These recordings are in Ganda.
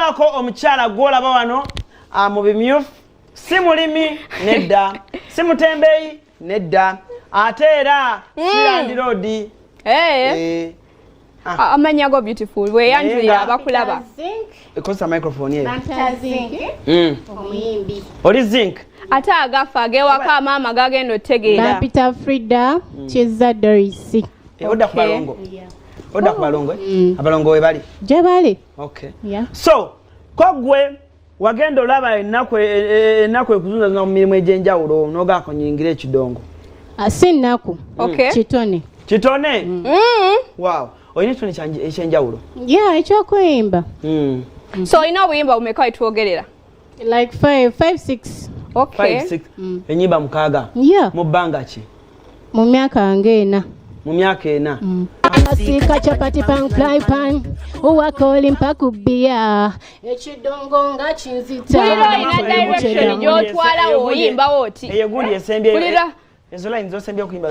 tubaako omukyala gwolaba wano mu bimyufu si mulimi nedda si mutembeeyi nedda ate era sirandiroodi amanya go beautiful weyanjulira abakulaba ekosa microphone yeyo omuyimbi oli zinc ate agafa agewaka maama gagenda otegeera Peter Frida Chiza Doris odda ku balongo odda ku balongo abalongo we bali gye bali okay so kogwe wagenda olaba ennaku ekuzunza mu mirimu egy'enjawulo n'ogaako nyingira ekidongo si nnaku kitone wow oyina ekitone ekyenjawulo ekyokuyimba so olina obuyimba bumeka wetwogerera like 5-6 5-6 enyimba mukaaga mu bbanga ki mu myaka ng'ena mu myaka ena Asika chapati pan fly pan uwakoli mpaka kubia ekidongo nga kinzita kulira ina direction gyotwala oyimba woti eyo gundi esembye kulira ezo line zosembye okuyimba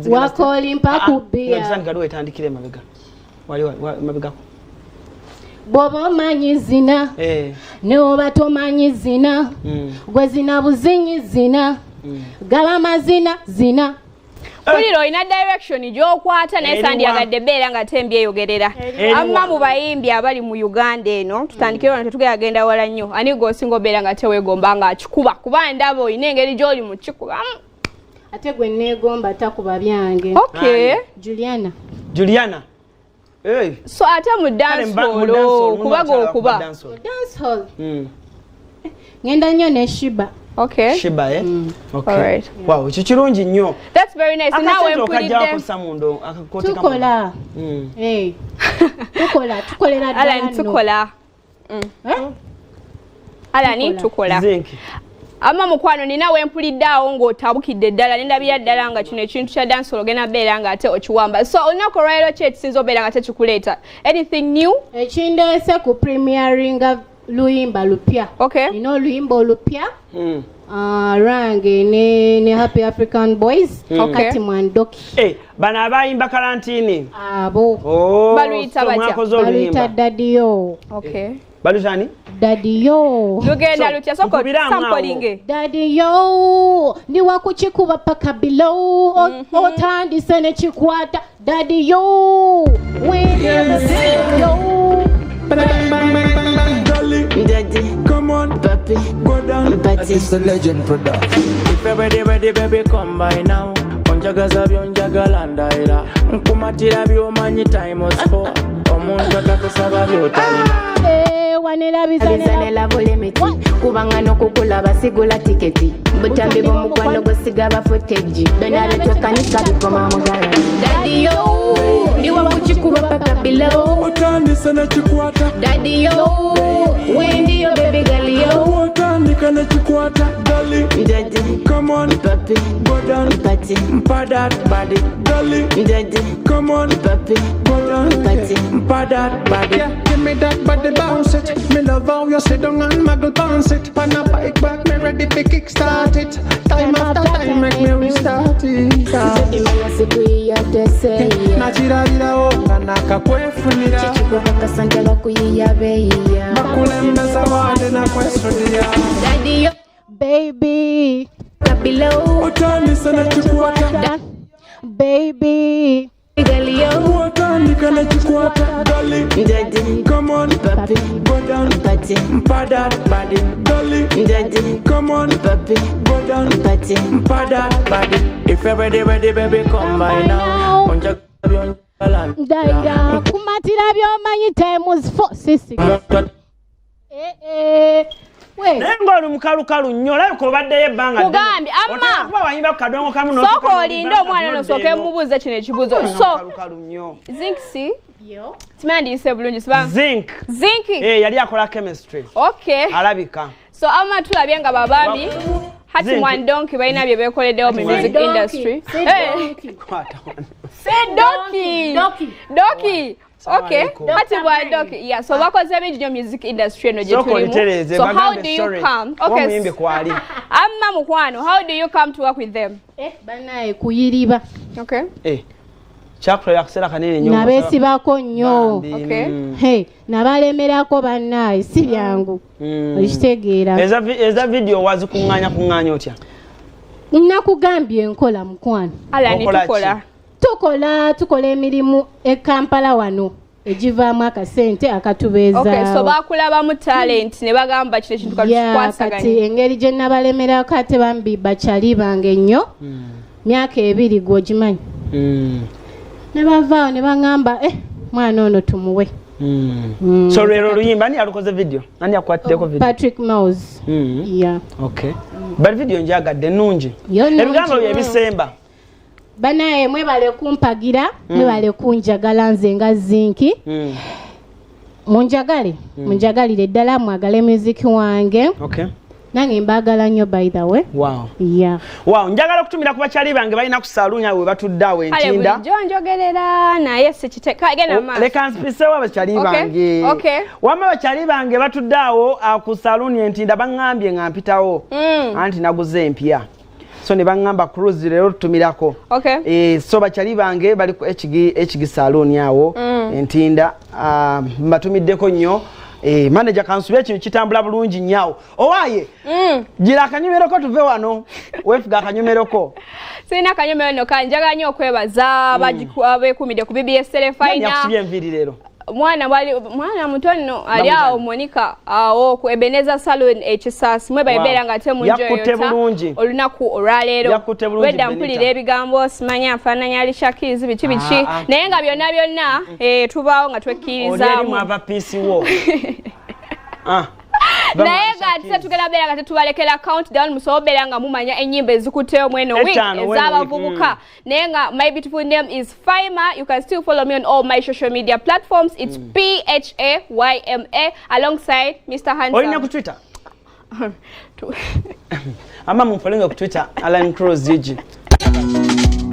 wakoli mpaka kubia nzanga lwe tandikire mabega wali mabega bwoba omanyi zina ne oba tomanyi zina gwe zina buzinyi zina gaba mazina zina kuliro ina direction gy'okwata naye sandyagadde beera nga tembi eyogerera amma mu bayimbi abali mu Uganda eno tutandikire wano tetugenda wala nnyo ani gwosinga obeera nga teweegomba nga akikuba kuba ndaba olina engeri gy'oli mu kikuba ate gwe neegomba takuba byange Juliana so ate mu dance hall kubaga okuba dance hall ngenda nnyo ne Shiba Okay. Shiba Okay. All right. Wow, it's kirungi nnyo. That's very nice. Now when put it there. Tukola. Tukolera ddala. Alan tukola. Alani tukola. Zinc. Amma mukwano nina wempulidde awo ng'otabukidde ddala nendabira ddala nga kino ekintu kya dansolo ogenda beera nga ate okiwamba. So olunaku olwaleero ki ekisinza obeera nga tekikuleeta? Anything new? Ekindeese ku premieringa luyimba lupya. Okay. You know luyimba olupya? Range ne Happy African Boys. Kati Mwandoki. Bano abayimba karantini. Abo. Baluyita batya? Baluyita Daddy-yo. Okay. Balutani? Daddy-yo. Lugenda lutya soko sampling. Daddy-yo. Ndi wakukikuba paka below. Otandise ne kikwata. Daddy-yo. Yo. Daddy, come on, papi, go down, party. It's the legend product. If everybody ready, baby, come by now. Onjagaza byonjagala ndaira. Nkumatira byomanyi time was for. Omuntu atakusaba byotalina. Wanela bulimiti. Kubanga n'okugula basigula tiketi. Butambi bw'omukwano gwesiga footage. Donald tokanika bikoma mugala. Daddy-yo, ndiwa mukikuba paka below. Otandise ne kikwata. Daddy-yo, wendiyo baby girl-yo. Otandika ne kikwata. Daddy, come on, papi, go down, party. Mpada body, Daddy, come on, papi, go down, party. Mpada body. Yeah, give me that body, bounce it. Me love how you sit down and muggle bounce it. Pan a bike back, me ready to kickstart it. Time after time, make me restart it. Nachira onga nakakwefunira. Chichikuba kasantala kuyiya beya. Makulembeza wade na kwesudia. Daddy, baby, below. Otandise ne kikwata. Baby, Galio. Otandika ne kikwata. Daddy, come on, papi, go down, party. Mpada body, Daddy, come on, papi, go down, party. Mpada body. If everybody ready, baby, come by now. Daya, kumatira byomanyi time was 4-6. Nengo mukalukalu nnyo laba ko baddeyo ebbanga kugambye amma kuba wanyimba ku kadongo kamu no soko olinde omwana no soke mubuuze kino ekibuzo so zinc si yo timandiyise bulungi siba zinc yali akola chemistry okay alabika so amma tulabye nga babambi hati mwandonki balina bye beekoleddewo mu music industry doki okay hati bwandoki yeah so bakoze bingi nnyo music industry eno gye tulimu so how do you come okay amma mukwano how do you come to work with them banaye kuyiriba okay Chakula yakusera kanene nnyo. Nabesibako nnyo. Okay. Hey, nabalemerako bannaye si byangu. Okitegeera. Eza video wazikuŋŋaanya otya? Nakugambye nkola mukwano. Ala ni Tukola emirimu e Kampala wano. Ejivaamu akasente akatubeeza. Okay, so bakulaba mu talent ne bagamba kino kintu katukwasaganya. Kati engeri gye nabalemerako ate bambi bakyali bange nnyo. Myaka 2 gwogimanyi. Ne bavaawo ne baŋŋamba mwana ono tumuwe. So lero oluyimba ani yalukoze video? Ani yakwatiddeko video? Patrick Mouse. Yeah. Okay. But video njagadde nnungi. Ebigambo bye bisemba. Banaye mwebale kumpagira, mwebale kunjagala nze nga Zinki. Munjagalire ddala mwagale music wange. Okay. Nange mbagala nnyo by the way. Wow. Yeah. Wow, njagala kutumira ku bakyali bange balina ku salunya we batudde awo entinda. Ale njogerera naye sikiteka gena ma. Leka nspise wa bakyali bange. Okay. Wama bakyali bange batudde awo ku salunya entinda bangambye ngampitawo. Anti naguze empya. So ne bangamba cruise lero tutumirako. Okay. So bakyali bange bali ku HG salon awo entinda mbatumiddeko nnyo. Manager kansubye kintu kitambula bulungi nnyawo. Owaye. Gira akanyumeroko tuve wano. Wefuga akanyumeroko. Sina kanyumero no kanjaga nnyo okwebaza abekumide ku BBS Telefina. Yakusubye enviri lero. Mwana mutono ali awo Monica awo ku Ebeneza Salon Ekisasi mwe bayibera nga te munjoyota olunaku olwaleero wedda mpulira ebigambo simanya afaananya ali shakizi biki naye nga byonna tubaawo nga twekkiririzaamu naye nga tugenda beera nga tetubalekera countdown musobera nga mumanya ennyimba ezikuteyo mweno week ez'abavubuka naye nga my beautiful name is Faima. You can still follow me on all my social media platforms. It's PHAYMA alongside Mr. Handsome. Olina ku Twitter? Ama mumfolenga ku Twitter Alan Cross Gigi.